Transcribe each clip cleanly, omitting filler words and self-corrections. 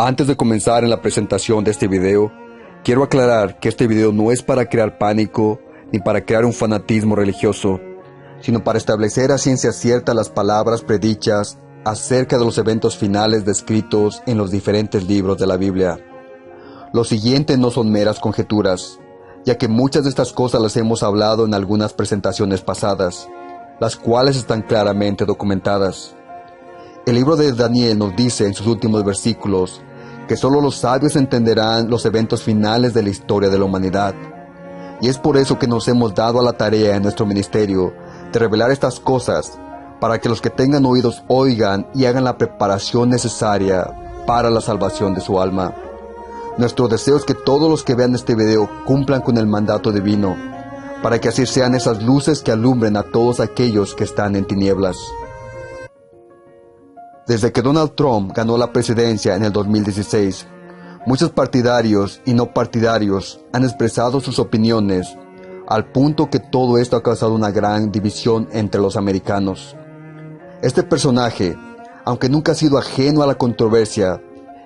Antes de comenzar en la presentación de este video, quiero aclarar que este video no es para crear pánico ni para crear un fanatismo religioso, sino para establecer a ciencia cierta las palabras predichas acerca de los eventos finales descritos en los diferentes libros de la Biblia. Lo siguiente no son meras conjeturas, ya que muchas de estas cosas las hemos hablado en algunas presentaciones pasadas, las cuales están claramente documentadas. El libro de Daniel nos dice en sus últimos versículos que solo los sabios entenderán los eventos finales de la historia de la humanidad. Y es por eso que nos hemos dado a la tarea en nuestro ministerio de revelar estas cosas, para que los que tengan oídos oigan y hagan la preparación necesaria para la salvación de su alma. Nuestro deseo es que todos los que vean este video cumplan con el mandato divino, para que así sean esas luces que alumbren a todos aquellos que están en tinieblas. Desde que Donald Trump ganó la presidencia en el 2016, muchos partidarios y no partidarios han expresado sus opiniones, al punto que todo esto ha causado una gran división entre los americanos. Este personaje, aunque nunca ha sido ajeno a la controversia,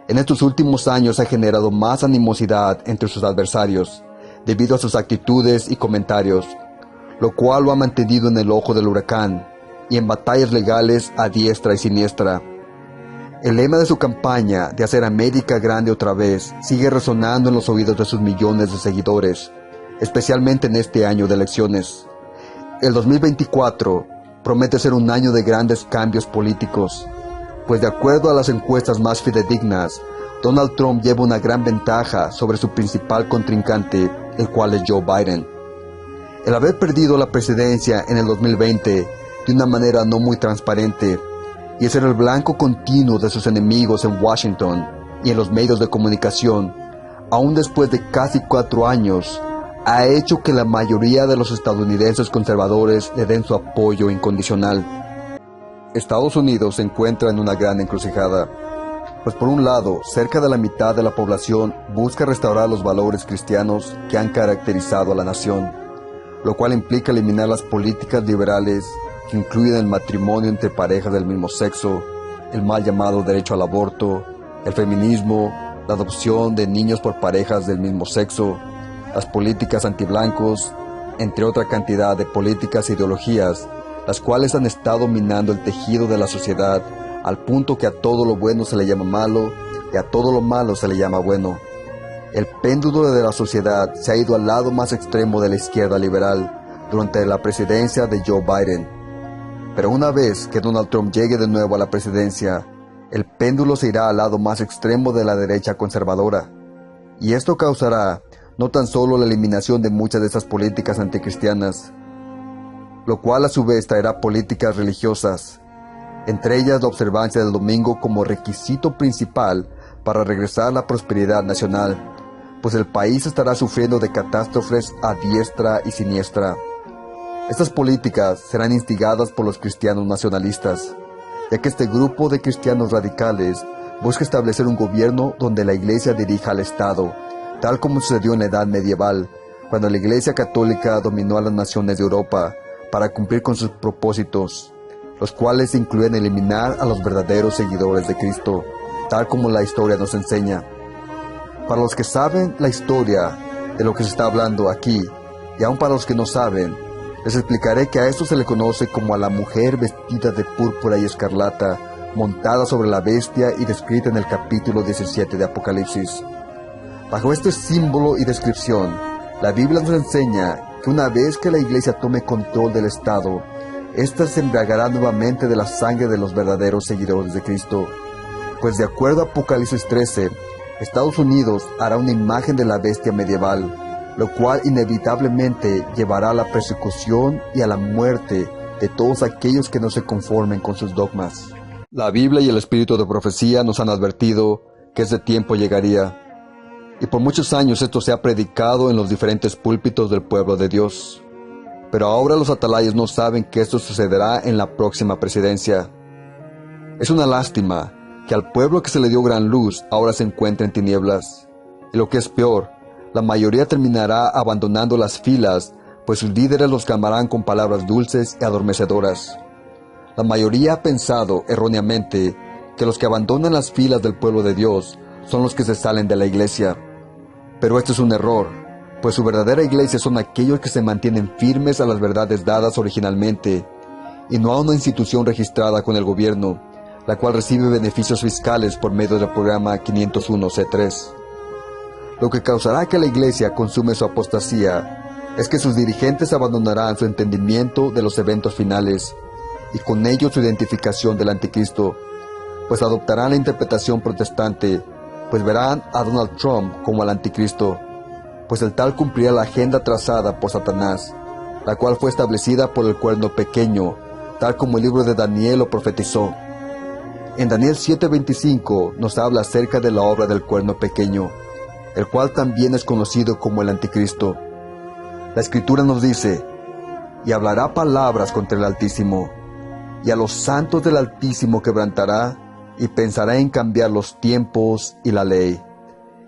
en estos últimos años ha generado más animosidad entre sus adversarios, debido a sus actitudes y comentarios, lo cual lo ha mantenido en el ojo del huracán y en batallas legales a diestra y siniestra. El lema de su campaña de hacer América grande otra vez sigue resonando en los oídos de sus millones de seguidores, especialmente en este año de elecciones. El 2024 promete ser un año de grandes cambios políticos, pues de acuerdo a las encuestas más fidedignas, Donald Trump lleva una gran ventaja sobre su principal contrincante, el cual es Joe Biden. El haber perdido la presidencia en el 2020 de una manera no muy transparente y ser el blanco continuo de sus enemigos en Washington y en los medios de comunicación, aún después de casi 4 años, ha hecho que la mayoría de los estadounidenses conservadores le den su apoyo incondicional. Estados Unidos se encuentra en una gran encrucijada, pues por un lado, cerca de la mitad de la población busca restaurar los valores cristianos que han caracterizado a la nación, lo cual implica eliminar las políticas liberales que incluyen el matrimonio entre parejas del mismo sexo, el mal llamado derecho al aborto, el feminismo, la adopción de niños por parejas del mismo sexo, las políticas antiblancos, entre otra cantidad de políticas e ideologías, las cuales han estado minando el tejido de la sociedad al punto que a todo lo bueno se le llama malo y a todo lo malo se le llama bueno. El péndulo de la sociedad se ha ido al lado más extremo de la izquierda liberal durante la presidencia de Joe Biden. Pero una vez que Donald Trump llegue de nuevo a la presidencia, el péndulo se irá al lado más extremo de la derecha conservadora. Y esto causará no tan solo la eliminación de muchas de esas políticas anticristianas, lo cual a su vez traerá políticas religiosas, entre ellas la observancia del domingo como requisito principal para regresar la prosperidad nacional, pues el país estará sufriendo de catástrofes a diestra y siniestra. Estas políticas serán instigadas por los cristianos nacionalistas, ya que este grupo de cristianos radicales busca establecer un gobierno donde la iglesia dirija al Estado, tal como sucedió en la Edad Medieval, cuando la Iglesia Católica dominó a las naciones de Europa para cumplir con sus propósitos, los cuales incluyen eliminar a los verdaderos seguidores de Cristo, tal como la historia nos enseña. Para los que saben la historia de lo que se está hablando aquí, y aún para los que no saben, les explicaré que a esto se le conoce como a la mujer vestida de púrpura y escarlata, montada sobre la bestia y descrita en el capítulo 17 de Apocalipsis. Bajo este símbolo y descripción, la Biblia nos enseña que una vez que la iglesia tome control del Estado, ésta se embriagará nuevamente de la sangre de los verdaderos seguidores de Cristo. Pues de acuerdo a Apocalipsis 13, Estados Unidos hará una imagen de la bestia medieval, lo cual inevitablemente llevará a la persecución y a la muerte de todos aquellos que no se conformen con sus dogmas. La Biblia y el espíritu de profecía nos han advertido que ese tiempo llegaría, y por muchos años esto se ha predicado en los diferentes púlpitos del pueblo de Dios. Pero ahora los atalayes no saben que esto sucederá en la próxima presidencia. Es una lástima que al pueblo que se le dio gran luz ahora se encuentre en tinieblas. Y lo que es peor, la mayoría terminará abandonando las filas, pues sus líderes los calmarán con palabras dulces y adormecedoras. La mayoría ha pensado erróneamente que los que abandonan las filas del pueblo de Dios son los que se salen de la iglesia. Pero esto es un error, pues su verdadera iglesia son aquellos que se mantienen firmes a las verdades dadas originalmente, y no a una institución registrada con el gobierno, la cual recibe beneficios fiscales por medio del programa 501c3. Lo que causará que la iglesia consume su apostasía es que sus dirigentes abandonarán su entendimiento de los eventos finales, y con ello su identificación del anticristo, pues adoptarán la interpretación protestante, pues verán a Donald Trump como el anticristo, pues el tal cumplirá la agenda trazada por Satanás, la cual fue establecida por el cuerno pequeño, tal como el libro de Daniel lo profetizó. En Daniel 7:25 nos habla acerca de la obra del cuerno pequeño, el cual también es conocido como el anticristo. La escritura nos dice: y hablará palabras contra el Altísimo, y a los santos del Altísimo quebrantará, y pensará en cambiar los tiempos y la ley,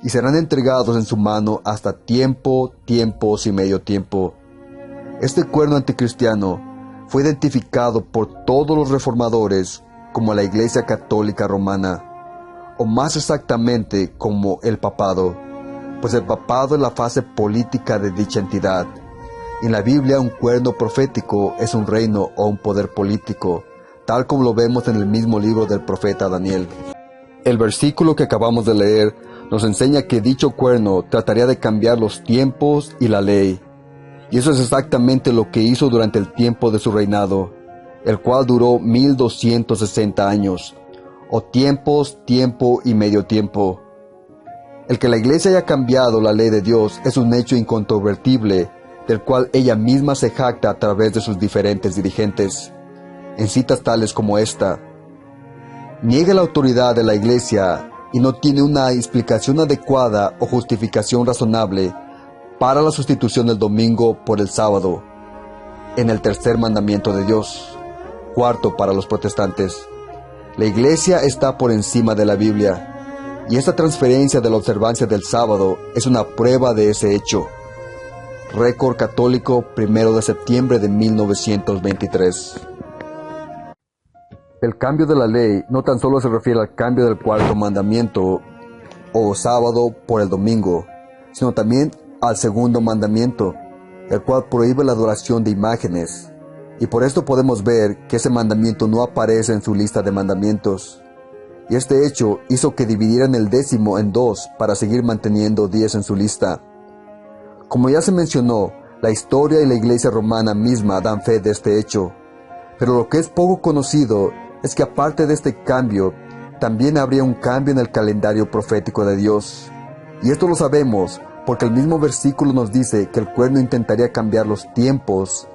y serán entregados en su mano hasta tiempo, tiempos y medio tiempo. Este cuerno anticristiano fue identificado por todos los reformadores como la Iglesia Católica Romana, o más exactamente como el papado, pues el papado es la fase política de dicha entidad. En la Biblia, un cuerno profético es un reino o un poder político, tal como lo vemos en el mismo libro del profeta Daniel. El versículo que acabamos de leer nos enseña que dicho cuerno trataría de cambiar los tiempos y la ley, y eso es exactamente lo que hizo durante el tiempo de su reinado, el cual duró 1260 años, o tiempos, tiempo y medio tiempo. El que la iglesia haya cambiado la ley de Dios es un hecho incontrovertible, del cual ella misma se jacta a través de sus diferentes dirigentes. En citas tales como esta: niega la autoridad de la iglesia y no tiene una explicación adecuada o justificación razonable para la sustitución del domingo por el sábado en el tercer mandamiento de Dios. Cuarto, para los protestantes, la iglesia está por encima de la Biblia, y esta transferencia de la observancia del sábado es una prueba de ese hecho. Récord Católico, 1 de septiembre de 1923. El cambio de la ley no tan solo se refiere al cambio del cuarto mandamiento o sábado por el domingo, sino también al segundo mandamiento, el cual prohíbe la adoración de imágenes. Y por esto podemos ver que ese mandamiento no aparece en su lista de mandamientos. Y este hecho hizo que dividieran el 10º en 2 para seguir manteniendo 10 en su lista. Como ya se mencionó, la historia y la iglesia romana misma dan fe de este hecho. Pero lo que es poco conocido es que aparte de este cambio, también habría un cambio en el calendario profético de Dios. Y esto lo sabemos porque el mismo versículo nos dice que el cuerno intentaría cambiar los tiempos.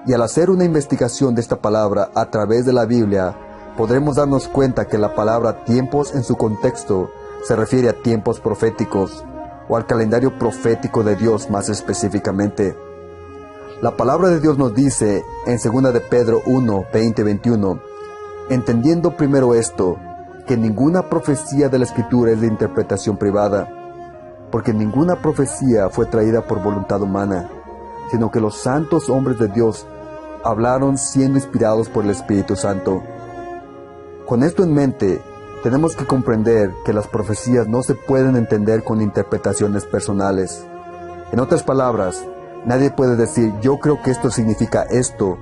Y al hacer una investigación de esta palabra a través de la Biblia, podremos darnos cuenta que la palabra tiempos en su contexto se refiere a tiempos proféticos, o al calendario profético de Dios más específicamente. La palabra de Dios nos dice en 2 de Pedro 1, 20-21, entendiendo primero esto, que ninguna profecía de la Escritura es de interpretación privada, porque ninguna profecía fue traída por voluntad humana, sino que los santos hombres de Dios hablaron siendo inspirados por el Espíritu Santo. Con esto en mente, tenemos que comprender que las profecías no se pueden entender con interpretaciones personales. En otras palabras, nadie puede decir, yo creo que esto significa esto,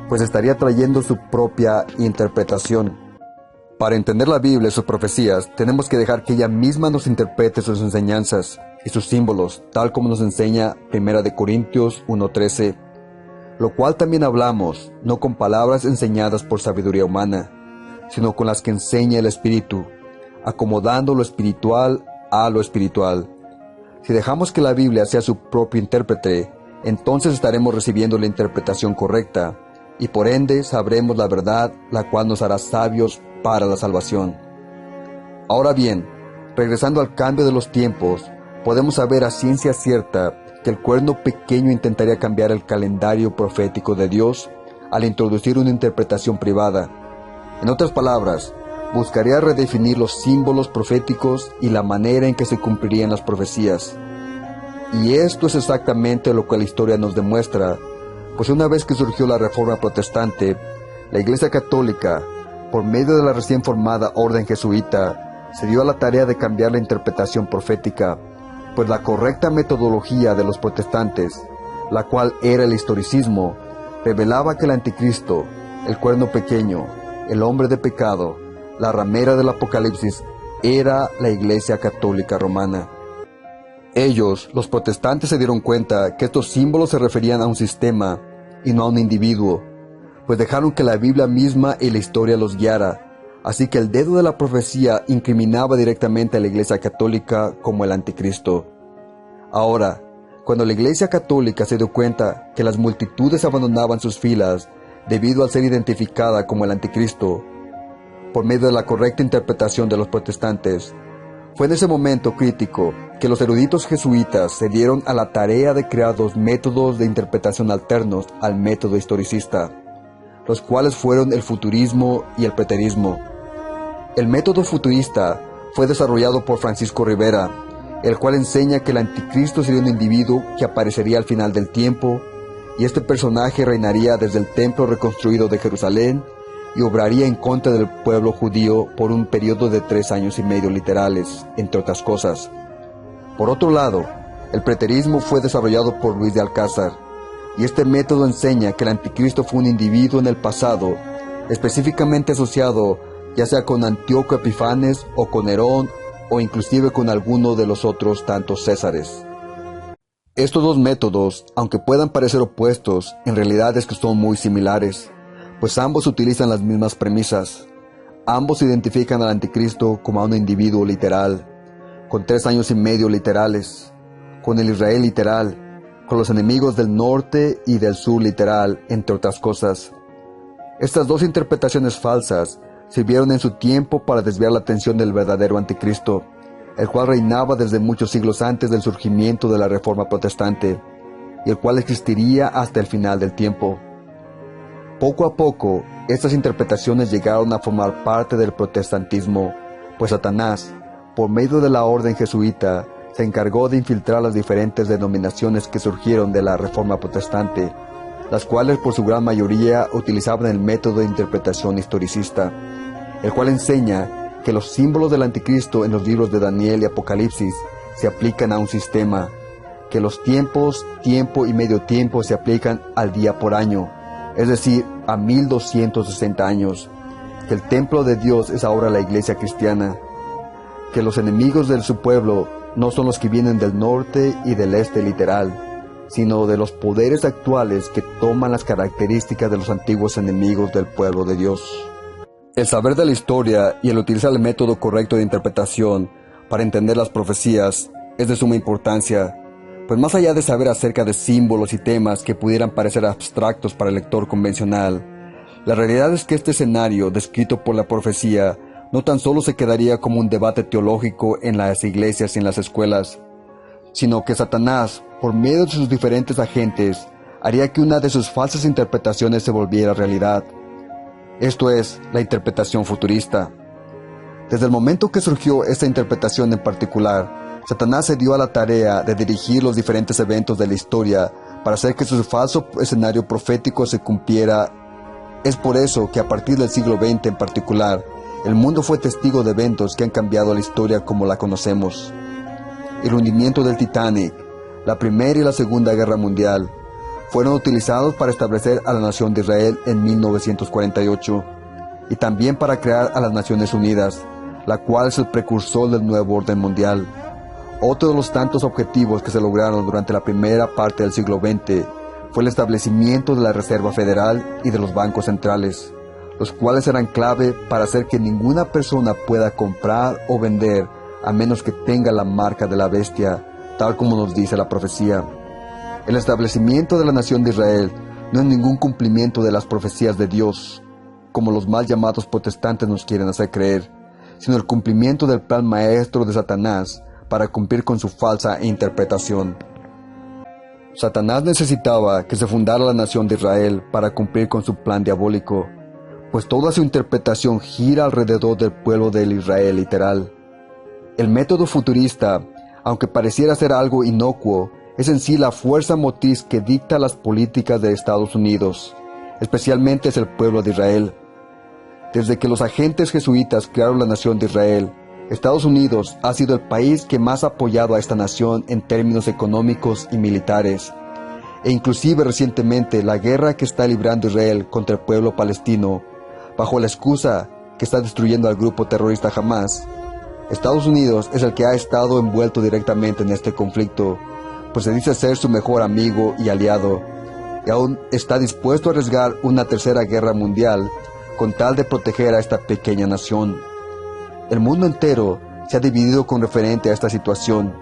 pues estaría trayendo su propia interpretación. Para entender la Biblia y sus profecías, tenemos que dejar que ella misma nos interprete sus enseñanzas y sus símbolos, tal como nos enseña 1 de Corintios 1:13, lo cual también hablamos, no con palabras enseñadas por sabiduría humana, sino con las que enseña el Espíritu, acomodando lo espiritual a lo espiritual. Si dejamos que la Biblia sea su propio intérprete, entonces estaremos recibiendo la interpretación correcta, y por ende sabremos la verdad, la cual nos hará sabios para la salvación. Ahora bien, regresando al cambio de los tiempos, podemos saber a ciencia cierta que el cuerno pequeño intentaría cambiar el calendario profético de Dios al introducir una interpretación privada. En otras palabras, buscaría redefinir los símbolos proféticos y la manera en que se cumplirían las profecías. Y esto es exactamente lo que la historia nos demuestra, pues una vez que surgió la Reforma Protestante, la Iglesia Católica, por medio de la recién formada Orden Jesuita, se dio a la tarea de cambiar la interpretación profética, pues la correcta metodología de los protestantes, la cual era el historicismo, revelaba que el anticristo, el cuerno pequeño, el hombre de pecado, la ramera del Apocalipsis, era la Iglesia Católica Romana. Ellos, los protestantes, se dieron cuenta que estos símbolos se referían a un sistema y no a un individuo, pues dejaron que la Biblia misma y la historia los guiara. Así que el dedo de la profecía incriminaba directamente a la Iglesia Católica como el anticristo. Ahora, cuando la Iglesia Católica se dio cuenta que las multitudes abandonaban sus filas debido al ser identificada como el anticristo, por medio de la correcta interpretación de los protestantes, fue en ese momento crítico que los eruditos jesuitas se dieron a la tarea de crear dos métodos de interpretación alternos al método historicista, los cuales fueron el futurismo y el preterismo. El método futurista fue desarrollado por Francisco Rivera, el cual enseña que el anticristo sería un individuo que aparecería al final del tiempo, y este personaje reinaría desde el templo reconstruido de Jerusalén y obraría en contra del pueblo judío por un periodo de 3 años y medio literales, entre otras cosas. Por otro lado, el preterismo fue desarrollado por Luis de Alcázar, y este método enseña que el anticristo fue un individuo en el pasado, específicamente asociado ya sea con Antíoco Epifanes o con Nerón o inclusive con alguno de los otros tantos Césares. Estos dos métodos, aunque puedan parecer opuestos, en realidad es que son muy similares, pues ambos utilizan las mismas premisas. Ambos identifican al anticristo como a un individuo literal, con 3 años y medio literales, con el Israel literal, con los enemigos del norte y del sur literal, entre otras cosas. Estas dos interpretaciones falsas sirvieron en su tiempo para desviar la atención del verdadero anticristo, el cual reinaba desde muchos siglos antes del surgimiento de la Reforma Protestante, y el cual existiría hasta el final del tiempo. Poco a poco, estas interpretaciones llegaron a formar parte del protestantismo, pues Satanás, por medio de la orden jesuita, se encargó de infiltrar las diferentes denominaciones que surgieron de la Reforma Protestante, las cuales por su gran mayoría utilizaban el método de interpretación historicista, el cual enseña que los símbolos del anticristo en los libros de Daniel y Apocalipsis se aplican a un sistema, que los tiempos, tiempo y medio tiempo se aplican al día por año, es decir, a 1260 años, que el templo de Dios es ahora la iglesia cristiana, que los enemigos de su pueblo no son los que vienen del norte y del este literal, sino de los poderes actuales que toman las características de los antiguos enemigos del pueblo de Dios. El saber de la historia y el utilizar el método correcto de interpretación para entender las profecías es de suma importancia, pues más allá de saber acerca de símbolos y temas que pudieran parecer abstractos para el lector convencional, la realidad es que este escenario descrito por la profecía no tan solo se quedaría como un debate teológico en las iglesias y en las escuelas, sino que Satanás, por medio de sus diferentes agentes, haría que una de sus falsas interpretaciones se volviera realidad. Esto es, la interpretación futurista. Desde el momento que surgió esta interpretación en particular, Satanás se dio a la tarea de dirigir los diferentes eventos de la historia para hacer que su falso escenario profético se cumpliera. Es por eso que a partir del siglo XX en particular, el mundo fue testigo de eventos que han cambiado la historia como la conocemos. El hundimiento del Titanic, la Primera y la Segunda Guerra Mundial, fueron utilizados para establecer a la nación de Israel en 1948 y también para crear a las Naciones Unidas, la cual es el precursor del nuevo orden mundial. Otro de los tantos objetivos que se lograron durante la primera parte del siglo XX fue el establecimiento de la Reserva Federal y de los bancos centrales, los cuales eran clave para hacer que ninguna persona pueda comprar o vender a menos que tenga la marca de la bestia, tal como nos dice la profecía. El establecimiento de la nación de Israel no es ningún cumplimiento de las profecías de Dios, como los mal llamados protestantes nos quieren hacer creer, sino el cumplimiento del plan maestro de Satanás para cumplir con su falsa interpretación. Satanás necesitaba que se fundara la nación de Israel para cumplir con su plan diabólico, pues toda su interpretación gira alrededor del pueblo del Israel literal. El método futurista, aunque pareciera ser algo inocuo, es en sí la fuerza motriz que dicta las políticas de Estados Unidos, especialmente es el pueblo de Israel. Desde que los agentes jesuitas crearon la nación de Israel, Estados Unidos ha sido el país que más ha apoyado a esta nación en términos económicos y militares. E inclusive recientemente la guerra que está librando Israel contra el pueblo palestino, bajo la excusa que está destruyendo al grupo terrorista Hamas, Estados Unidos es el que ha estado envuelto directamente en este conflicto, pues se dice ser su mejor amigo y aliado, y aún está dispuesto a arriesgar una tercera guerra mundial con tal de proteger a esta pequeña nación. El mundo entero se ha dividido con referente a esta situación,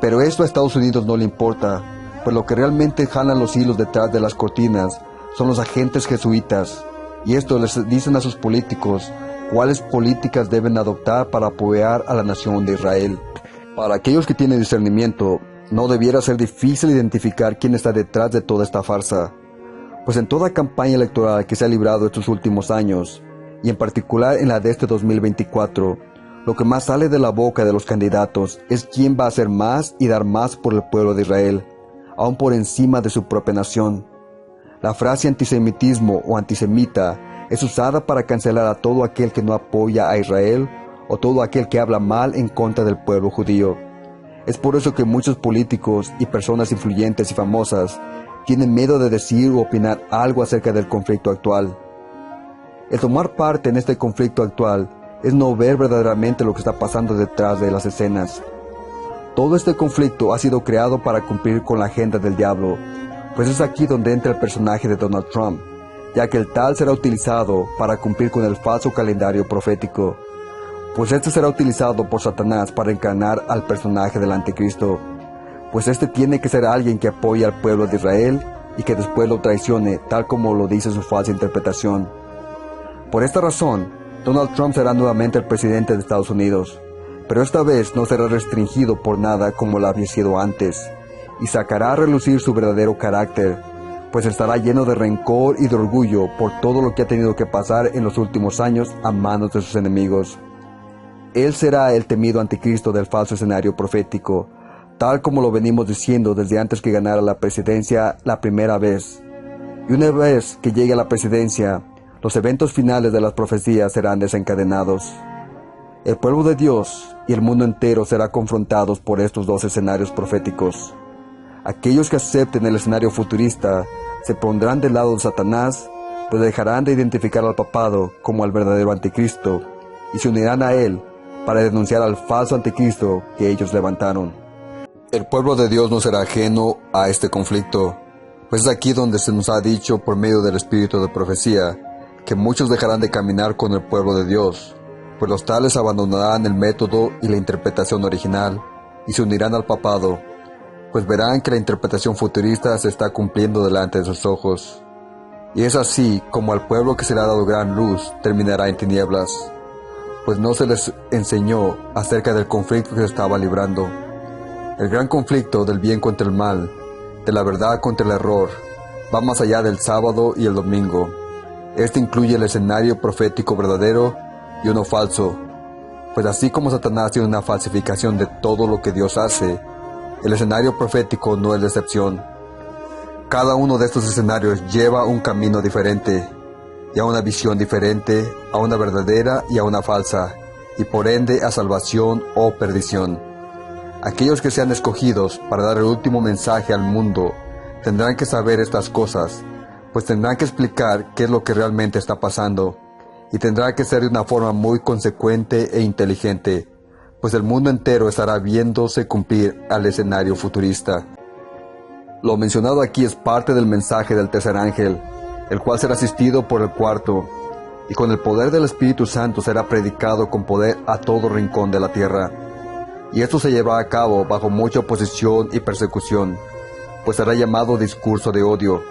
pero esto a Estados Unidos no le importa, pues lo que realmente jalan los hilos detrás de las cortinas son los agentes jesuitas, y esto les dicen a sus políticos cuáles políticas deben adoptar para apoyar a la nación de Israel. Para aquellos que tienen discernimiento, no debiera ser difícil identificar quién está detrás de toda esta farsa, pues en toda campaña electoral que se ha librado estos últimos años, y en particular en la de este 2024, lo que más sale de la boca de los candidatos es quién va a hacer más y dar más por el pueblo de Israel, aún por encima de su propia nación. La frase antisemitismo o antisemita es usada para cancelar a todo aquel que no apoya a Israel o todo aquel que habla mal en contra del pueblo judío. Es por eso que muchos políticos y personas influyentes y famosas tienen miedo de decir o opinar algo acerca del conflicto actual. El tomar parte en este conflicto actual es no ver verdaderamente lo que está pasando detrás de las escenas. Todo este conflicto ha sido creado para cumplir con la agenda del diablo, pues es aquí donde entra el personaje de Donald Trump, ya que el tal será utilizado para cumplir con el falso calendario profético, pues este será utilizado por Satanás para encarnar al personaje del anticristo, pues este tiene que ser alguien que apoye al pueblo de Israel y que después lo traicione, tal como lo dice su falsa interpretación. Por esta razón, Donald Trump será nuevamente el presidente de Estados Unidos, pero esta vez no será restringido por nada como lo había sido antes, y sacará a relucir su verdadero carácter, pues estará lleno de rencor y de orgullo por todo lo que ha tenido que pasar en los últimos años a manos de sus enemigos. Él será el temido anticristo del falso escenario profético, tal como lo venimos diciendo desde antes que ganara la presidencia la primera vez. Y una vez que llegue a la presidencia, los eventos finales de las profecías serán desencadenados. El pueblo de Dios y el mundo entero será confrontados por estos dos escenarios proféticos. Aquellos que acepten el escenario futurista se pondrán del lado de Satanás, pues dejarán de identificar al papado como al verdadero anticristo y se unirán a él para denunciar al falso anticristo que ellos levantaron. El pueblo de Dios no será ajeno a este conflicto, pues es aquí donde se nos ha dicho por medio del espíritu de profecía que muchos dejarán de caminar con el pueblo de Dios, pues los tales abandonarán el método y la interpretación original y se unirán al papado, pues verán que la interpretación futurista se está cumpliendo delante de sus ojos. Y es así como al pueblo que se le ha dado gran luz terminará en tinieblas, pues no se les enseñó acerca del conflicto que se estaba librando. El gran conflicto del bien contra el mal, de la verdad contra el error, va más allá del sábado y el domingo. Este incluye el escenario profético verdadero y uno falso, pues así como Satanás tiene una falsificación de todo lo que Dios hace, el escenario profético no es la excepción. Cada uno de estos escenarios lleva un camino diferente, y a una visión diferente, a una verdadera y a una falsa, y por ende a salvación o perdición. Aquellos que sean escogidos para dar el último mensaje al mundo tendrán que saber estas cosas, pues tendrán que explicar qué es lo que realmente está pasando, y tendrá que ser de una forma muy consecuente e inteligente, pues el mundo entero estará viéndose cumplir al escenario futurista. Lo mencionado aquí es parte del mensaje del tercer ángel, el cual será asistido por el cuarto, y con el poder del Espíritu Santo será predicado con poder a todo rincón de la tierra. Y esto se llevará a cabo bajo mucha oposición y persecución, pues será llamado discurso de odio,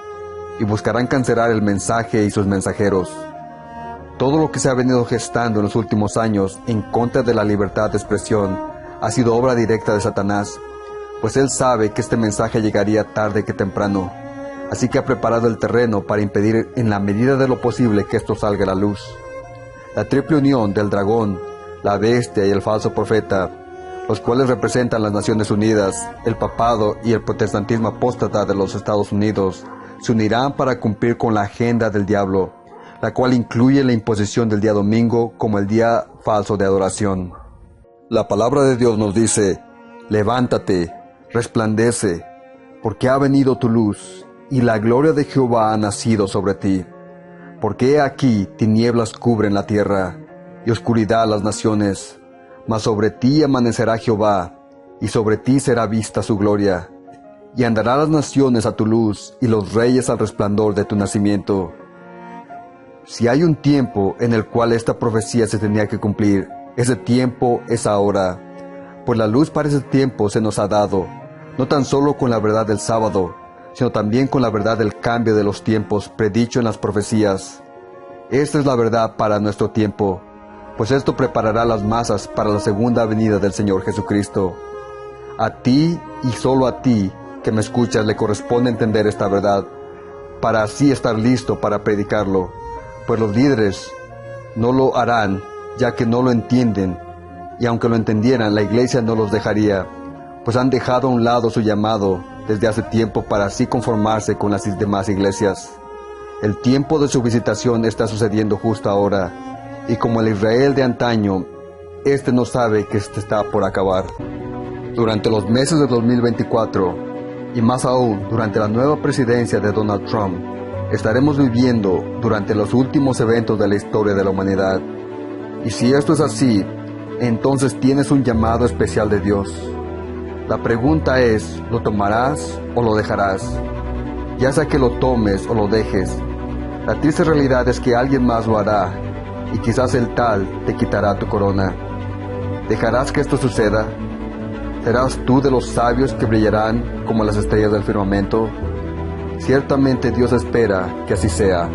y buscarán cancelar el mensaje y sus mensajeros. Todo lo que se ha venido gestando en los últimos años en contra de la libertad de expresión ha sido obra directa de Satanás, pues él sabe que este mensaje llegaría tarde que temprano, así que ha preparado el terreno para impedir en la medida de lo posible que esto salga a la luz. La triple unión del dragón, la bestia y el falso profeta, los cuales representan las Naciones Unidas, el papado y el protestantismo apóstata de los Estados Unidos, se unirán para cumplir con la agenda del diablo, la cual incluye la imposición del día domingo como el día falso de adoración. La palabra de Dios nos dice, levántate, resplandece, porque ha venido tu luz, y la gloria de Jehová ha nacido sobre ti. Porque he aquí tinieblas cubren la tierra, y oscuridad las naciones, mas sobre ti amanecerá Jehová, y sobre ti será vista su gloria. Y andarán las naciones a tu luz, y los reyes al resplandor de tu nacimiento. Si hay un tiempo en el cual esta profecía se tenía que cumplir, ese tiempo es ahora, pues la luz para ese tiempo se nos ha dado, no tan solo con la verdad del sábado, sino también con la verdad del cambio de los tiempos predicho en las profecías. Esta es la verdad para nuestro tiempo, pues esto preparará las masas para la segunda venida del Señor Jesucristo. A ti y solo a ti que me escuchas le corresponde entender esta verdad, para así estar listo para predicarlo, pues los líderes no lo harán, ya que no lo entienden, y aunque lo entendieran, la iglesia no los dejaría, pues han dejado a un lado su llamado desde hace tiempo para así conformarse con las demás iglesias. El tiempo de su visitación está sucediendo justo ahora, y como el Israel de antaño, este no sabe que este está por acabar. Durante los meses de 2024, y más aún durante la nueva presidencia de Donald Trump, estaremos viviendo durante los últimos eventos de la historia de la humanidad. Y si esto es así, entonces tienes un llamado especial de Dios. La pregunta es, ¿lo tomarás o lo dejarás? Ya sea que lo tomes o lo dejes, la triste realidad es que alguien más lo hará, y quizás el tal te quitará tu corona. ¿Dejarás que esto suceda? ¿Serás tú de los sabios que brillarán como las estrellas del firmamento? Ciertamente Dios espera que así sea.